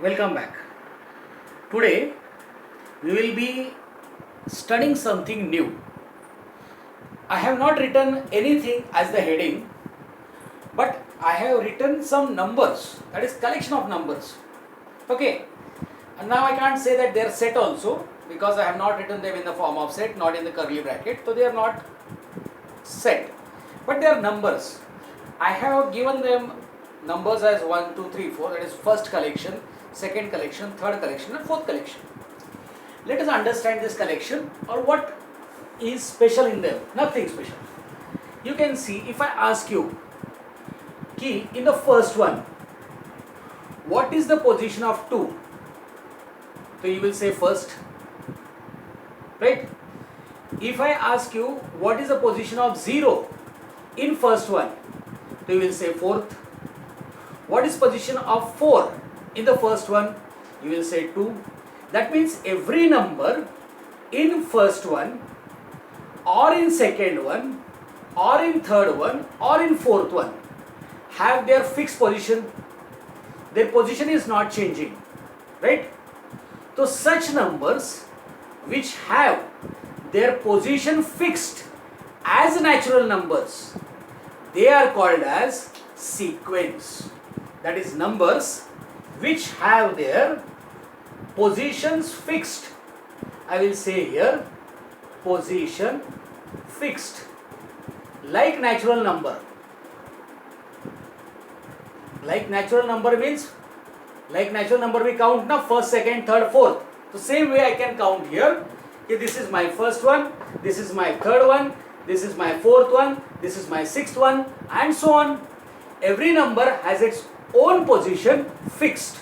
Welcome back. Today we will be studying something new. I have not written anything as the heading, but I have written some numbers, that is collection of numbers. Okay, and now I can't say that they are set also because I have not written them in the form of set, not in the curly bracket, so they are not set, but they are numbers. I have given them numbers as 1, 2, 3, 4, that is first collection, second collection, third collection and fourth collection. Let us understand this collection or what is special in them. Nothing special. You can see, if I ask you, key in the first one, what is the position of 2? So you will say first, right? If I ask you what is the position of 0 in first one, so you will say fourth. What is position of 4 in the first one? You will say 2. That means every number in first one or in second one or in third one or in fourth one have their fixed position. Their position is not changing, right? So such numbers which have their position fixed as natural numbers, they are called as sequence. That is, numbers which have their positions fixed. I will say here position fixed, like natural number. Like natural number means, like natural number we count now first, second, third, fourth. So same way I can count here. Okay, this is my first one, this is my third one, this is my fourth one, this is my sixth one, and so on. Every number has its own position fixed,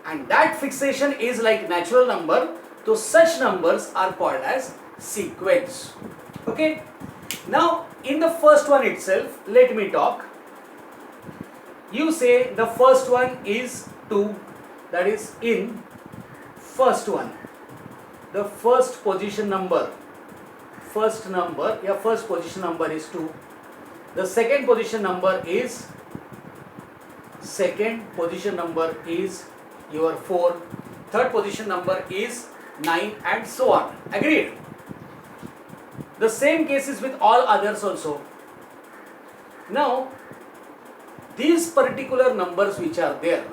and that fixation is like natural number. So such numbers are called as sequence. Okay. Now in the first one itself, let me talk. You say the first one is 2, that is in first one. The first position number, first position number is 2. The second position number is your 4. Third position number is 9, and so on. Agreed? The same case is with all others also. Now these particular numbers which are there,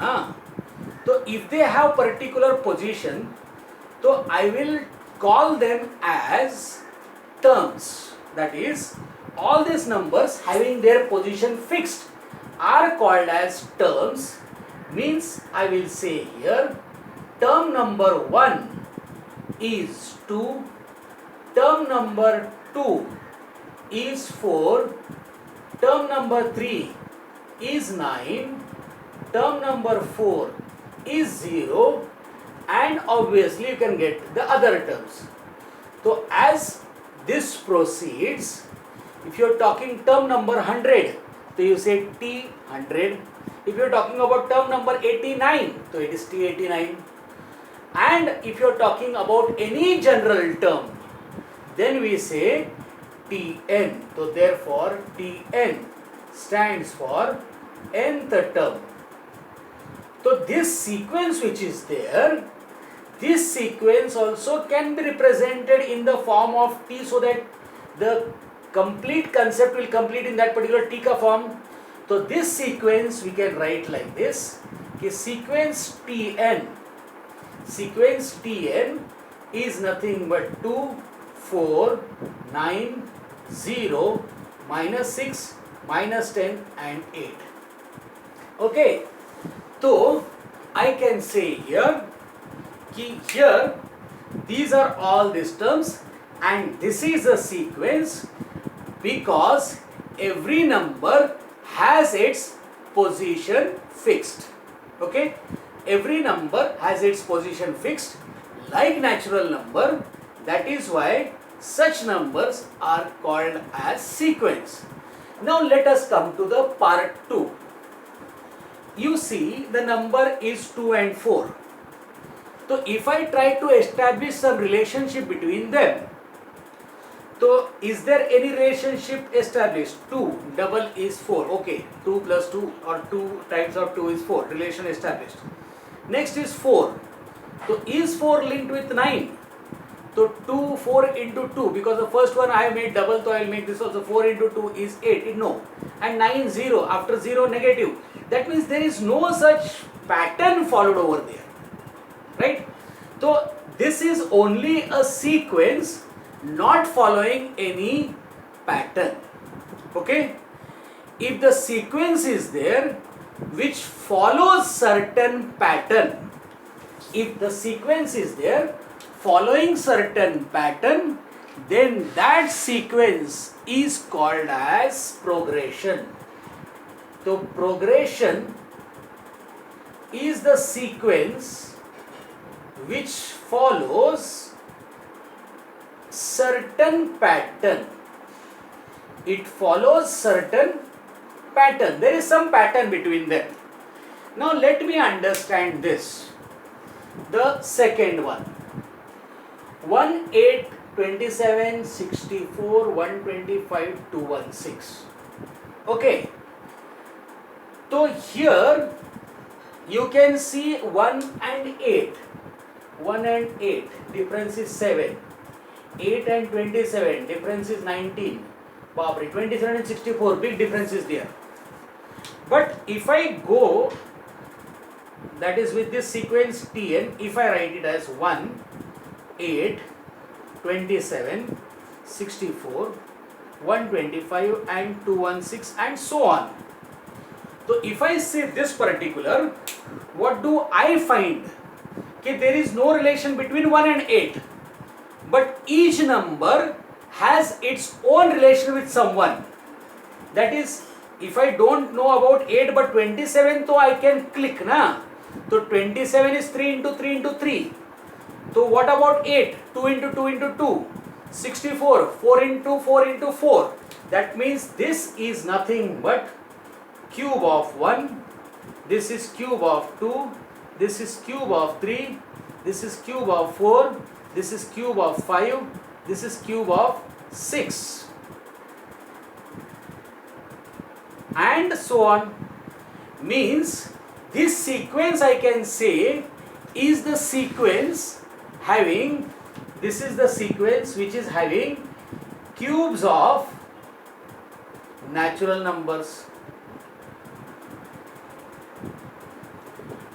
so if they have particular position, so I will call them as terms. That is, all these numbers having their position fixed are called as terms. Means I will say here term number 1 is 2, term number 2 is 4, term number 3 is 9, term number 4 is 0, and obviously you can get the other terms. So as this proceeds, if you are talking term number 100, so you say T100. If you are talking about term number 89, so it is T89. And if you are talking about any general term, then we say Tn. So therefore Tn stands for nth term. So this sequence which is there, this sequence also can be represented in the form of T, so that the complete concept will complete in that particular Tika form. So this sequence we can write like this, sequence Tn is nothing but 2, 4, 9, 0, minus 6, minus 10 and 8. Okay, so I can say here, these are all these terms, and this is a sequence because every number has its position fixed. Okay, every number has its position fixed like natural number. That is why such numbers are called as sequence. Now let us come to the part 2. You see the number is 2 and 4. So if I try to establish some relationship between them, so is there any relationship established? 2 double is 4. Okay, 2 plus 2 or 2 times of 2 is 4. Relation established. Next is 4. So is 4 linked with 9? So 2, 4 into 2, because the first one I have made double, so I will make this also. 4 into 2 is 8, no. And 9, 0, after 0 negative. That means there is no such pattern followed over there, right? So this is only a sequence not following any pattern, okay? If the sequence is there which follows certain pattern, if the sequence is there following certain pattern, then that sequence is called as progression. So progression is the sequence which follows certain pattern. It follows certain pattern. There is some pattern between them. Now let me understand this. The second one. 1, 8, 27, 64, 125, 216. Okay. So here you can see 1 and 8. 1 and 8, difference is 7. 8 and 27, difference is 19. Babri, 27 and 64, big difference is there. But if I go, that is with this sequence Tn, if I write it as 1, 8, 27, 64, 125 and 216 and so on. So if I say this particular, what do I find? Okay, there is no relation between 1 and 8. But each number has its own relation with someone. That is, if I don't know about 8 but 27, so I can click, na? So 27 is 3 into 3 into 3. So what about 8? 2 into 2 into 2. 64, 4 into 4 into 4. That means this is nothing but cube of 1. This is cube of 2. This is cube of 3. This is cube of 4. This is cube of 5. This is cube of 6. And so on. Means this sequence I can say is the sequence having, this is the sequence which is having cubes of natural numbers.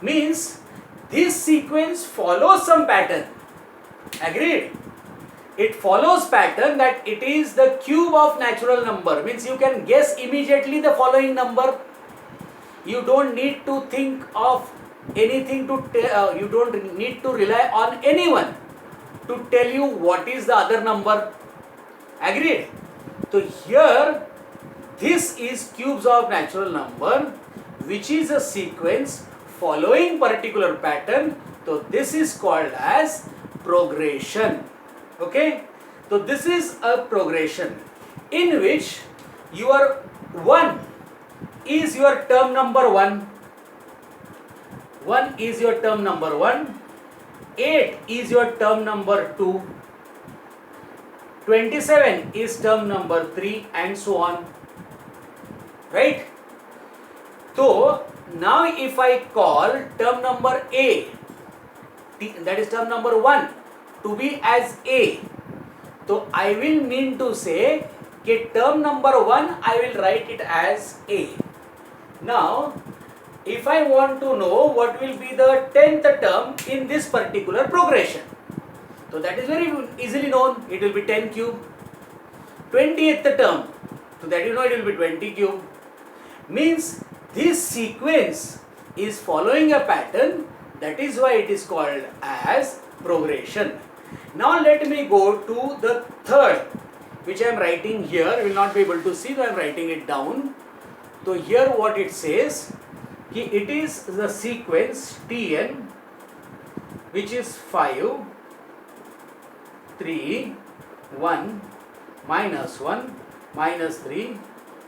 Means this sequence follows some pattern. Agreed? It follows pattern that it is the cube of natural number. Means you can guess immediately the following number. You don't need to think of anything to tell, you don't need to rely on anyone to tell you what is the other number. Agreed? So here this is cubes of natural number which is a sequence following particular pattern. So this is called as progression. Okay, so this is a progression in which your 1 is your term number 1. 1 is your term number 1. 8 is your term number 2. 27 is term number 3 and so on. Right? So now if I call term number A, that is term number 1, to be as A, so I will mean to say that term number 1 I will write it as A. Now if I want to know what will be the 10th term in this particular progression, so that is very easily known, it will be 10 cube. 20th term, so that you know it will be 20 cube. Means this sequence is following a pattern, that is why it is called as progression. Now let me go to the third, which I am writing here. You will not be able to see, so I am writing it down. So here what it says, it is the sequence Tn, which is 5, 3, 1, minus 1, minus 3,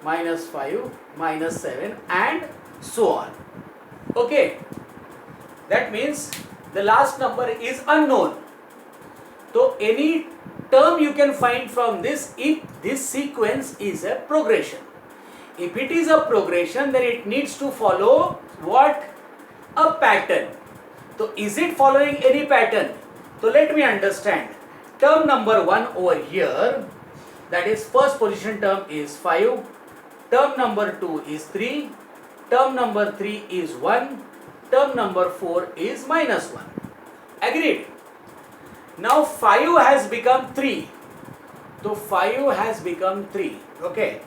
minus 5, minus 7 and so on. Okay, that means the last number is unknown. So any term you can find from this if this sequence is a progression. If it is a progression, then it needs to follow what? A pattern. So is it following any pattern? So let me understand. Term number 1 over here, that is first position term is 5, term number 2 is 3, term number 3 is 1, term number 4 is minus 1. Agreed? Now 5 has become 3. So 5 has become 3. Okay.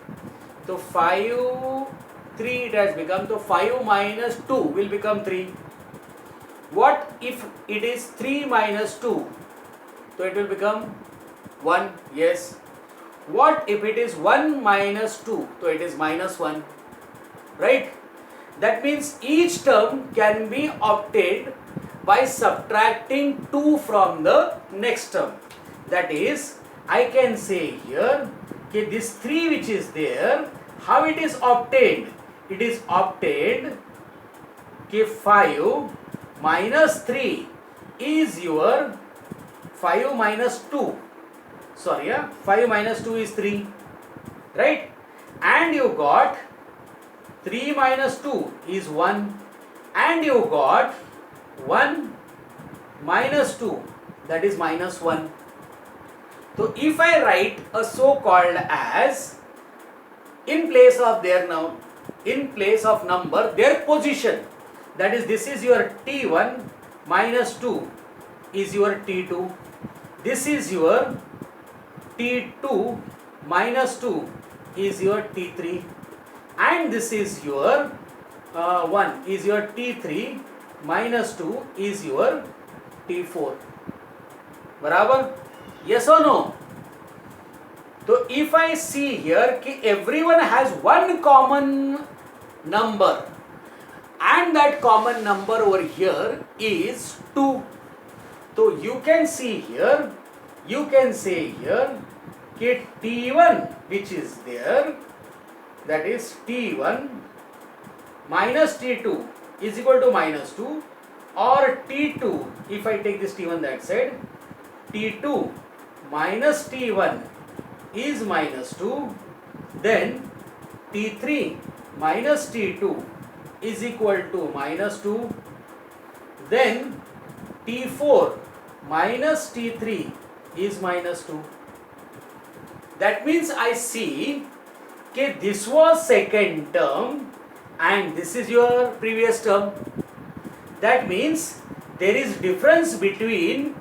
So 5, 3 it has become. So 5 minus 2 will become 3. What if it is 3 minus 2? So it will become 1. Yes. What if it is 1 minus 2? So it is minus 1. Right? That means each term can be obtained by subtracting 2 from the next term. That is, I can say here, okay, this 3 which is there, how it is obtained? It is obtained, okay, 5 minus 3 is your 5 minus 2. Sorry, 5 minus 2 is 3. Right? And you got 3 minus 2 is 1. And you got 1 minus 2, that is minus 1. So if I write a so-called as in place of their noun, in place of number, their position, that is this is your T1 minus 2 is your T2. This is your T2 minus 2 is your T3. And this is your 1 is your T3 minus 2 is your T4. Barabar? Yes or no? So if I see here कि everyone has one common number and that common number over here is 2. So you can see here, you can say here कि T1 which is there, that is T1 minus T2 is equal to minus 2, or T2, if I take this T1 that side, T2 minus T1 is minus 2, then T3 minus T2 is equal to minus 2, then T4 minus T3 is minus 2. That means I see that this was second term and this is your previous term. That means there is difference between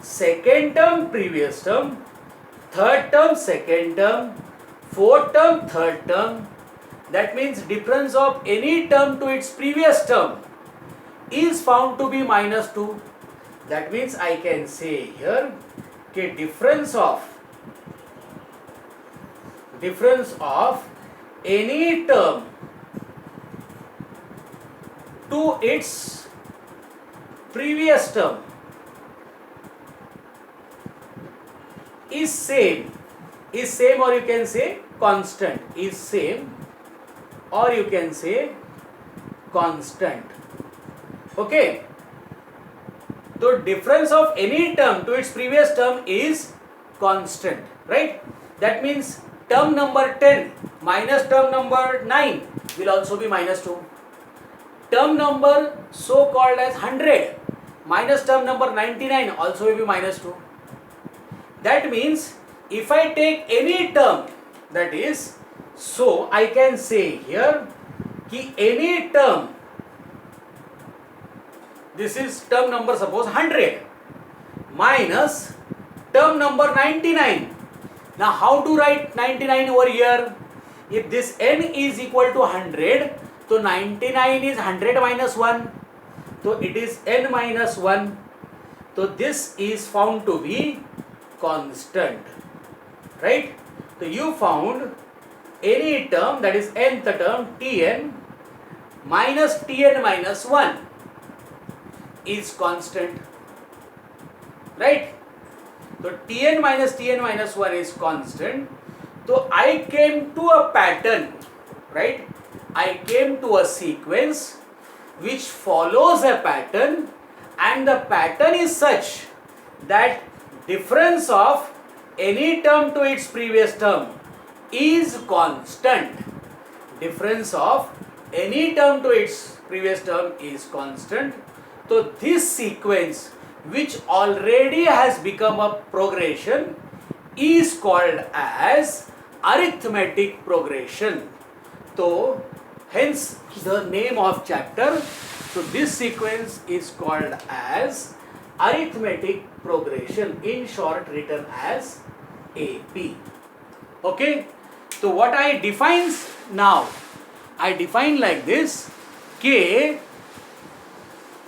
second term previous term, third term second term, fourth term third term. That means difference of any term to its previous term is found to be minus 2. That means I can say here that difference of any term to its previous term is same, or you can say constant, is same, or you can say constant. Okay. So difference of any term to its previous term is constant, right? That means term number 10 minus term number 9 will also be minus 2. Term number so called as 100 minus term number 99 also will be minus 2. That means if I take any term, that is, so I can say here कि any term, this is term number suppose 100 minus term number 99. Now how to write 99 over here? If this n is equal to 100, so 99 is 100 minus 1. So it is n minus 1. So this is found to be constant. Right? So you found any term, that is nth term Tn minus Tn minus 1 is constant. Right? So Tn minus 1 is constant. So I came to a pattern, right? I came to a sequence which follows a pattern, and the pattern is such that difference of any term to its previous term is constant. Difference of any term to its previous term is constant. So this sequence which already has become a progression is called as arithmetic progression. So hence the name of chapter. So this sequence is called as arithmetic progression, in short written as AP. Okay. So what I define now, I define like this: K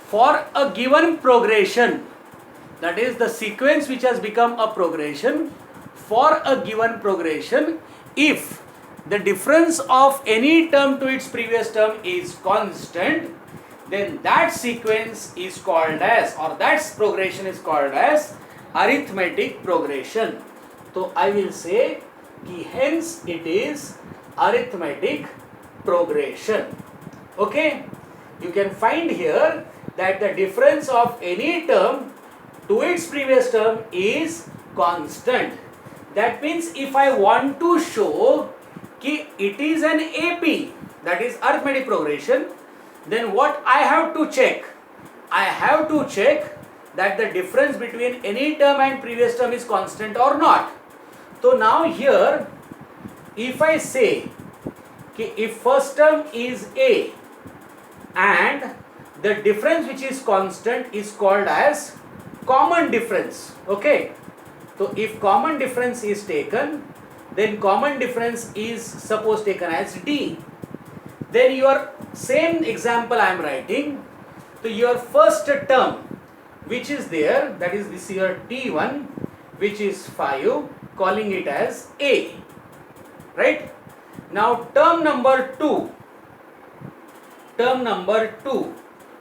for a given progression, that is the sequence which has become a progression, for a given progression, if the difference of any term to its previous term is constant, then that sequence is called as, or that progression is called as arithmetic progression. So I will say कि hence it is arithmetic progression. Okay, you can find here that the difference of any term to its previous term is constant. That means if I want to show कि it is an AP, that is arithmetic progression, then what I have to check? I have to check that the difference between any term and previous term is constant or not. So now here, if I say कि if first term is A and the difference which is constant is called as common difference. Okay. So if common difference is taken, then common difference is suppose taken as D. Then your same example I am writing. So your first term which is there, that is this your T1, which is 5, calling it as A. Right? Now term number 2,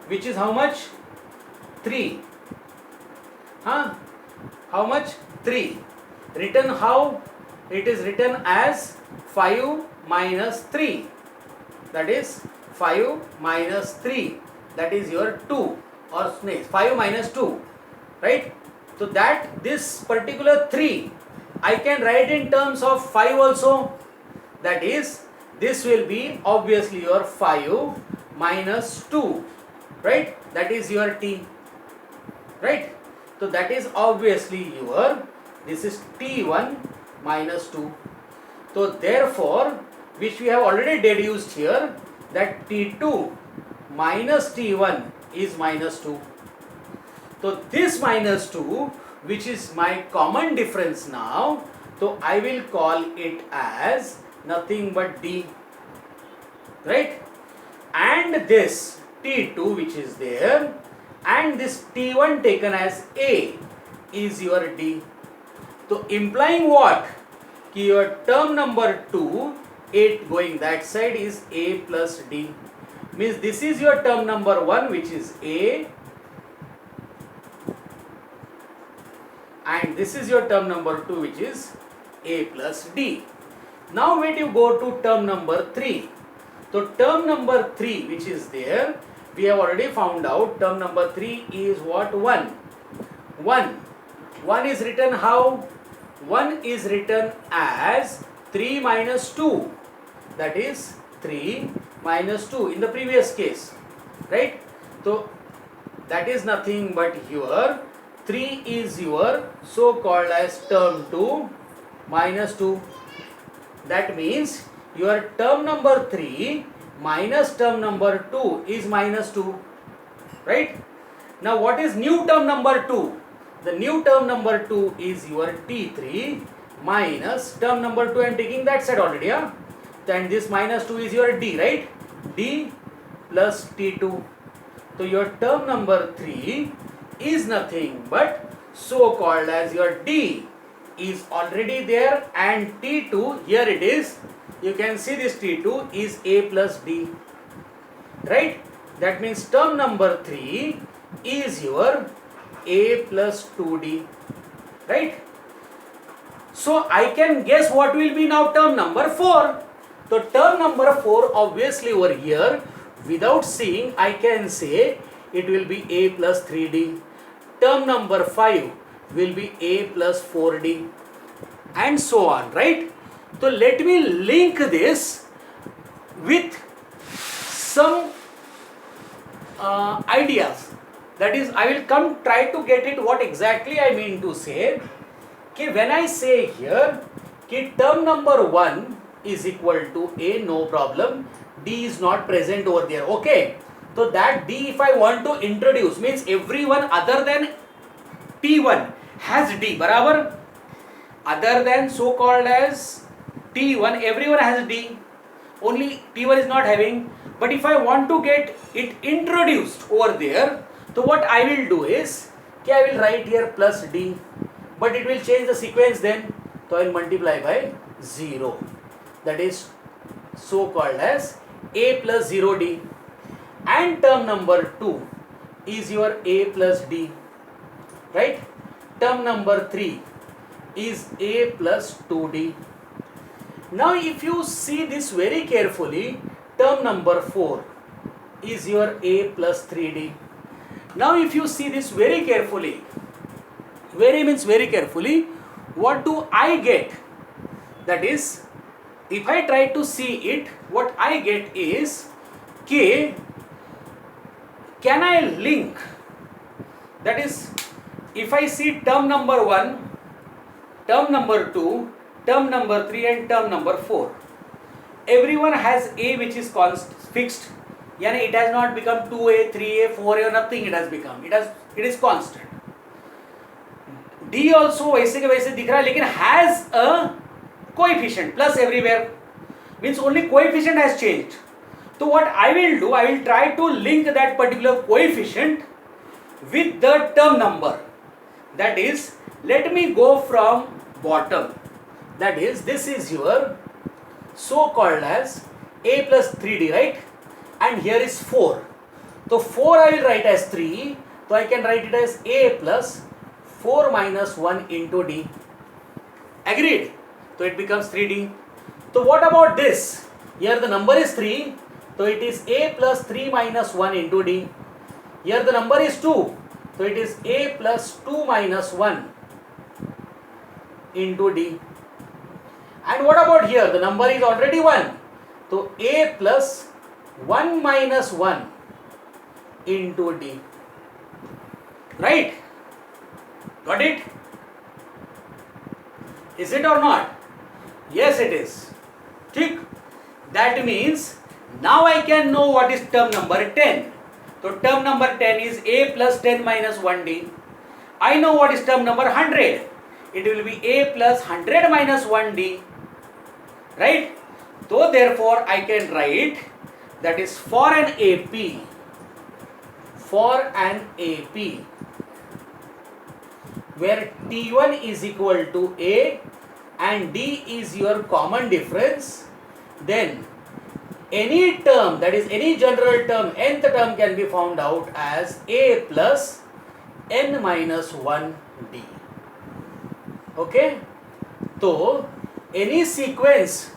which is how much? 3. How much? 3. Written how? It is written as 5 minus 3. That is 5 minus 3. That is your 2, or 5 minus 2. Right? So that this particular 3 I can write in terms of 5 also. That is, this will be obviously your 5 minus 2. Right? That is your T. Right? So that is obviously your, this is T1 minus 2. So therefore, which we have already deduced here, that T2 minus T1 is minus 2. So this minus 2, which is my common difference now, so I will call it as nothing but D. Right? And this T2 which is there, and this T1 taken as A is your D. So implying what? Ki your term number 2, 8 going that side, is A plus D. Means this is your term number 1, which is A, and this is your term number 2, which is A plus D. Now when you go to term number 3, so term number 3 which is there, we have already found out term number 3 is what? 1. 1 is written how? 1 is written as 3 minus 2. That is 3 minus 2 in the previous case. Right? So that is nothing but your 3 is your so called as term 2 minus 2. That means your term number 3 minus term number 2 is minus 2. Right? Now what is new term number 2? The new term number 2 is your T3 minus term number 2. I am taking that side already. Then this minus 2 is your D, right? D plus T2. So your term number 3 is nothing but so called as your D is already there, and T2, here it is. You can see this T2 is A plus D. Right? That means term number 3 is your A plus 2D. Right? So I can guess what will be now term number 4. So term number 4 obviously over here, without seeing, I can say it will be A plus 3D. Term number 5 will be A plus 4D, and so on. Right? So let me link this with some ideas. That is, I will come try to get it what exactly I mean to say. Okay, when I say here कि term number 1 is equal to A, no problem, D is not present over there. Okay, so that D if I want to introduce means everyone other than T1 has D, बराबर, other than so called as T1 everyone has D, only T1 is not having. But if I want to get it introduced over there, so what I will do is कि I will write here plus D, but it will change the sequence then, so I will multiply by 0, that is so called as A plus 0D, and term number 2 is your A plus D, right? Term number 3 is A plus 2D. Now if you see this very carefully, term number 4 is your A plus 3D. Now if you see this very carefully, very means very carefully, what do I get? That is, if I try to see it, what I get is K, can I link, that is, if I see term number 1, term number 2, term number 3 and term number 4, everyone has A which is fixed, yani it has not become 2A, 3A, 4A or nothing, it has become, it is constant. D also वैसे के वैसे दिख रहा है, लेकिन has a coefficient plus everywhere, means only coefficient has changed. So what I will do, I will try to link that particular coefficient with the term number. That is, let me go from bottom. That is, this is your so called as A plus 3D, right? And here is 4. So 4 I will write as 3. So I can write it as A plus 4 minus 1 into D. Agreed? So it becomes 3D. So what about this? Here the number is 3. So it is A plus 3 minus 1 into D. Here the number is 2. So it is A plus 2 minus 1 into D. And what about here? The number is already 1. So A plus 1 minus 1 into D. Right? Got it? Is it or not? Yes, it is. Tick. That means now I can know what is term number 10. So term number 10 is A plus 10 minus 1D. I know what is term number 100. It will be A plus 100 minus 1D. Right? So therefore I can write, that is for an AP, where T1 is equal to A and D is your common difference, then any term, that is any general term, nth term can be found out as A plus n minus 1D. Okay? So any sequence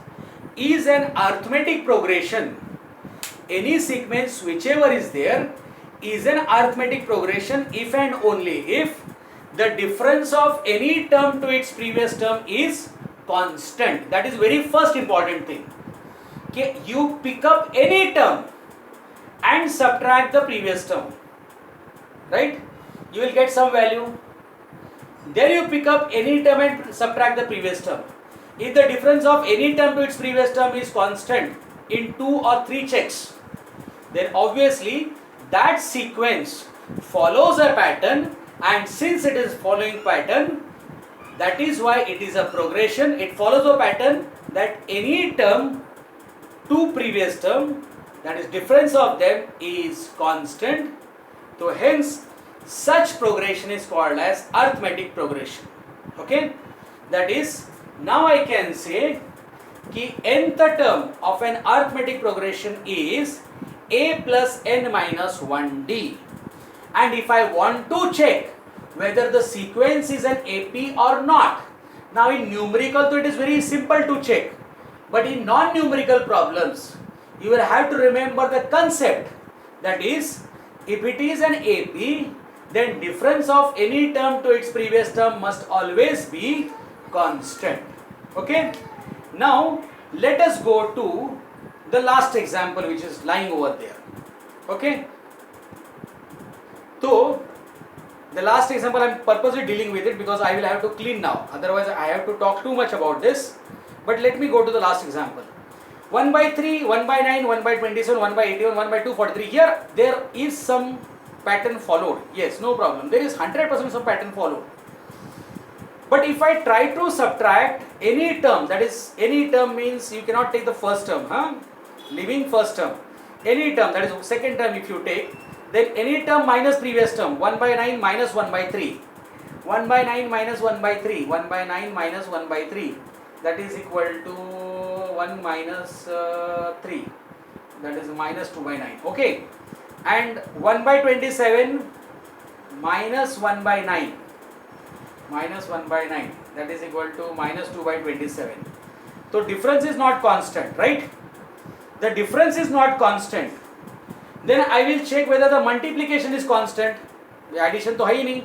is an arithmetic progression. Any sequence whichever is there is an arithmetic progression if and only if the difference of any term to its previous term is constant. That is very first important thing. Okay, you pick up any term and subtract the previous term, right? You will get some value. Then you pick up any term and subtract the previous term. If the difference of any term to its previous term is constant in 2 or 3 checks, then obviously that sequence follows a pattern, and since it is following pattern, that is why it is a progression. It follows a pattern that any term to previous term, that is difference of them, is constant. So hence such progression is called as arithmetic progression. Okay, that is, now I can say कि nth term of an arithmetic progression is A plus n minus 1D, and if I want to check whether the sequence is an AP or not, now in numerical so it is very simple to check, but in non-numerical problems you will have to remember the concept, that is, if it is an AP, then difference of any term to its previous term must always be constant. Okay, now let us go to the last example which is lying over there. Okay, so The last example I am purposely dealing with it because I will have to clean now. Otherwise I have to talk too much about this. But let me go to the last example. 1 by 3, 1 by 9, 1 by 27, 1 by 81, 1 by 243. Here there is some pattern followed. Yes, no problem. There is 100% some pattern followed. But if I try to subtract any term, that is any term means you cannot take the first term, leaving first term. Any term, that is second term if you take, then any term minus previous term, 1 by 9 minus 1 by 3. 1 by 9 minus 1 by 3, 1 by 9 minus 1 by 3, that is equal to 1 minus 3, that is minus 2 by 9, okay. And 1 by 27 minus 1 by 9, minus 1 by 9, that is equal to minus 2 by 27. So difference is not constant, right? The difference is not constant. Then I will check whether the multiplication is constant. The addition तो है ही नहीं.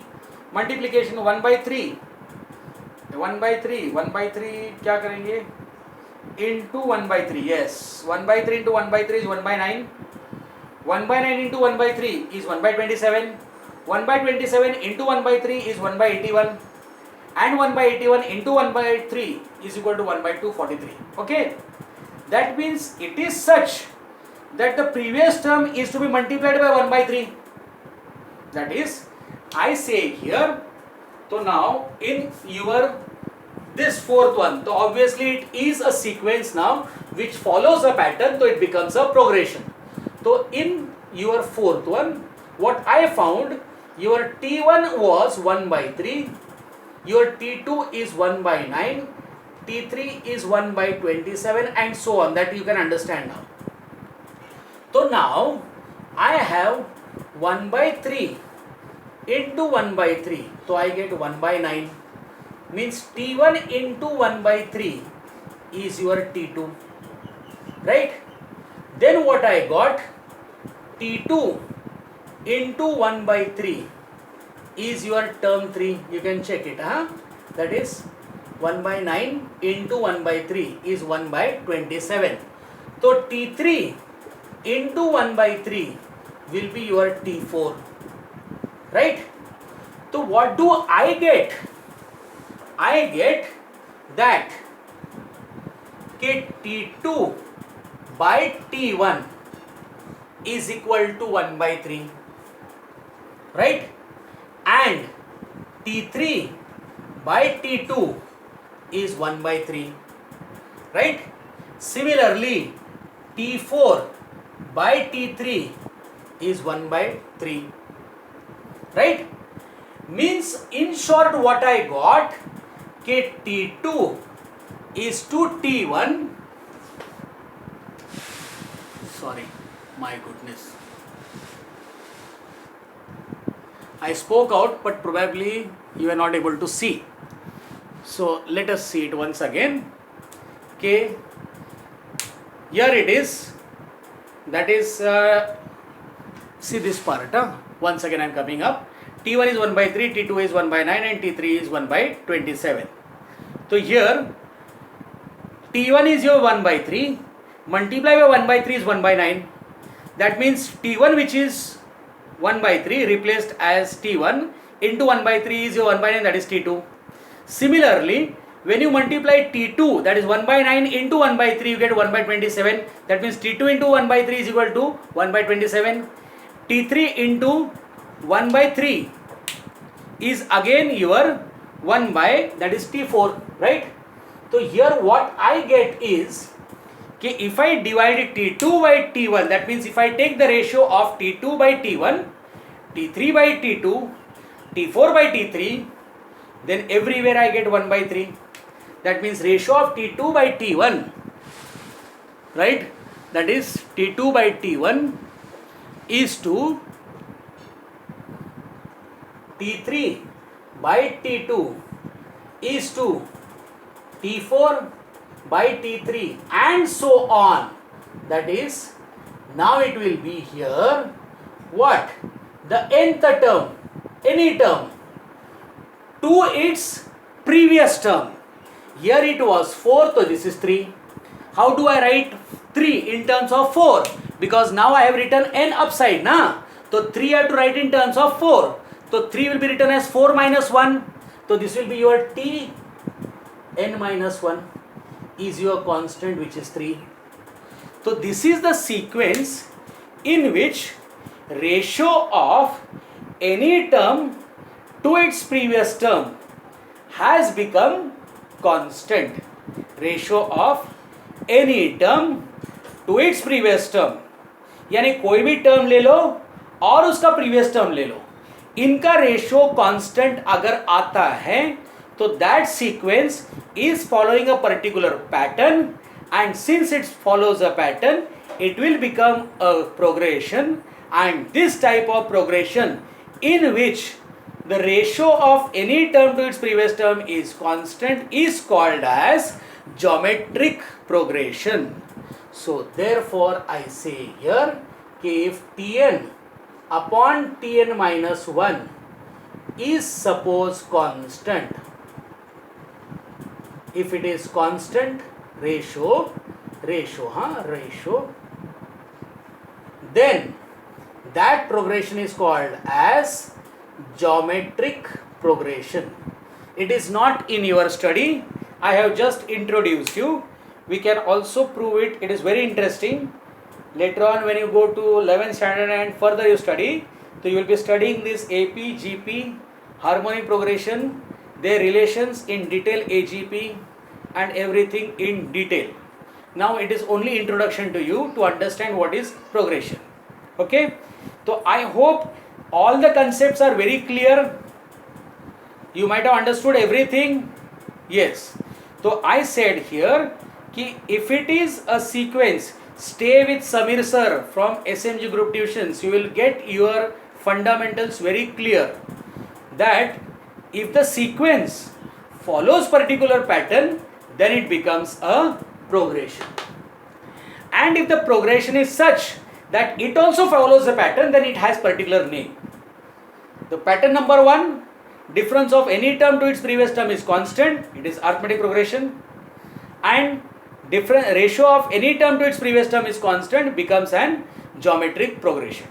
Multiplication 1 by 3, 1 by 3, 1 by 3 क्या करेंगे? Into 1 by 3. Yes, 1 by 3 into 1 by 3 is 1 by 9. 1 by 9 into 1 by 3 is 1 by 27. 1 by 27 into 1 by 3 is 1 by 81. And 1 by 81 into 1 by 3 is equal to 1 by 243. Okay. That means it is such that the previous term is to be multiplied by 1 by 3. That is, I say here, so now in your this fourth one, so obviously it is a sequence now which follows a pattern, so it becomes a progression. So in your fourth one, what I found, your T1 was 1 by 3, your T2 is 1 by 9, T3 is 1 by 27 and so on, that you can understand now. So now I have 1 by 3 into 1 by 3, so I get 1 by 9, means T1 into 1 by 3 is your T2, right? Then what I got, T2 into 1 by 3 is your term 3, you can check it, that is 1 by 9 into 1 by 3 is 1 by 27. So T3 into 1 by 3 will be your T4, right? So what do I get? I get that T2 by T1 is equal to 1 by 3, right? And T3 by T2 is 1 by 3, right? Similarly, T4 by T3 is 1 by 3, right? Means in short what I got, T2 is to T1, sorry, my goodness, I spoke out but probably you are not able to see. So let us see it once again. Okay, here it is, that is, see this part, once again I am coming up. T1 is 1 by 3, T2 is 1 by 9 and T3 is 1 by 27. So here T1 is your 1 by 3, multiply by 1 by 3 is 1 by 9. That means T1 which is 1 by 3 replaced as T1 into 1 by 3 is your 1 by 9, that is T2. Similarly, when you multiply T2, that is 1 by 9 into 1 by 3, you get 1 by 27. That means T2 into 1 by 3 is equal to 1 by 27. T3 into 1 by 3 is again your 1 by, that is T4, right? So here what I get is, okay, if I divide T2 by T1, that means if I take the ratio of T2 by T1, T3 by T2, T4 by T3, then everywhere I get 1 by 3. That means ratio of T2 by T1, right? That is T2 by T1 is to T3 by T2 is to T4 by T3 and so on. That is, now it will be here what? The nth term, any term, to its previous term. Here it was 4, so this is 3. How do I write 3 in terms of 4? Because now I have written n upside, na? So 3 I have to write in terms of 4. So 3 will be written as 4 minus 1. So this will be your t n minus 1 is your constant, which is 3. So this is the sequence in which ratio of any term to its previous term has become constant. Ratio of any term to its previous term, यानी कोई भी term ले लो और उसका previous term ले लो, इनका ratio constant अगर आता है तो that sequence is following a particular pattern, and since it follows a pattern it will become a progression, and this type of progression in which the ratio of any term to its previous term is constant is called as geometric progression. So therefore I say here कि if Tn upon Tn minus 1 is suppose constant, if it is constant ratio, then that progression is called as geometric progression. It is not in your study, I have just introduced you. We can also prove it. It is very interesting. Later on when you go to 11th standard and further you study, so you will be studying this AP, GP, harmonic progression, their relations in detail, AGP and everything in detail. Now it is only introduction to you to understand what is progression. Okay, so I hope all the concepts are very clear. You might have understood everything. Yes, so I said here कि if it is a sequence, stay with Samir sir from SMG group tuitions, you will get your fundamentals very clear, that if the sequence follows particular pattern, then it becomes a progression, and if the progression is such that it also follows the pattern, then it has particular name. The pattern number 1, difference of any term to its previous term is constant, it is arithmetic progression, and different ratio of any term to its previous term is constant becomes an geometric progression.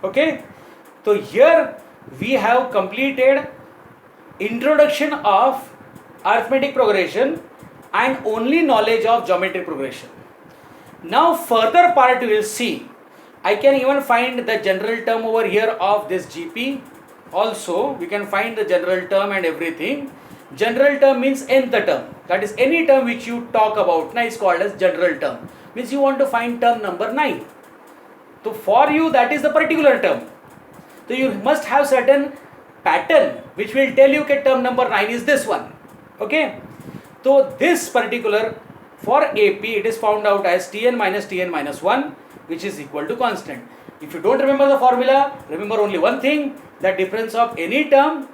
Okay, so here we have completed introduction of arithmetic progression and only knowledge of geometric progression. Now further part you will see, I can even find the general term over here of this GP. Also we can find the general term and everything. General term means nth term, that is any term which you talk about now is called as general term, means you want to find term number 9. So for you that is the particular term, so you must have certain pattern which will tell you that term number 9 is this one. Okay, so this particular for AP it is found out as Tn minus 1, which is equal to constant. If you don't remember the formula, remember only one thing, that difference of any term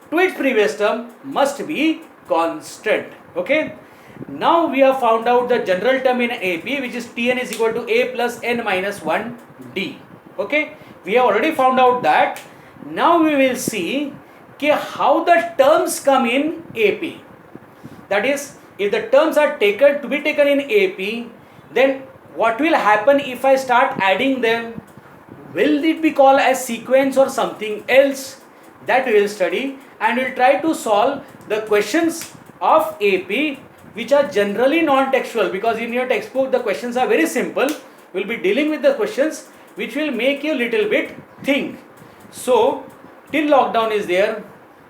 to its previous term must be constant. Okay, now we have found out the general term in AP, which is Tn is equal to A plus n minus 1 D. Okay, we have already found out that. Now we will see how the terms come in AP. That is, if the terms are taken to be taken in AP, then what will happen if I start adding them? Will it be called as sequence or something else? That we will study, and we will try to solve the questions of AP which are generally non-textual, because in your textbook the questions are very simple. We will be dealing with the questions which will make you little bit think. So till lockdown is there,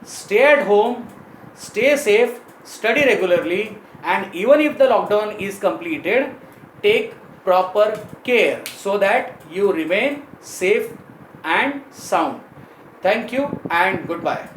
stay at home, stay safe, study regularly, and even if the lockdown is completed, take proper care so that you remain safe and sound. Thank you and goodbye.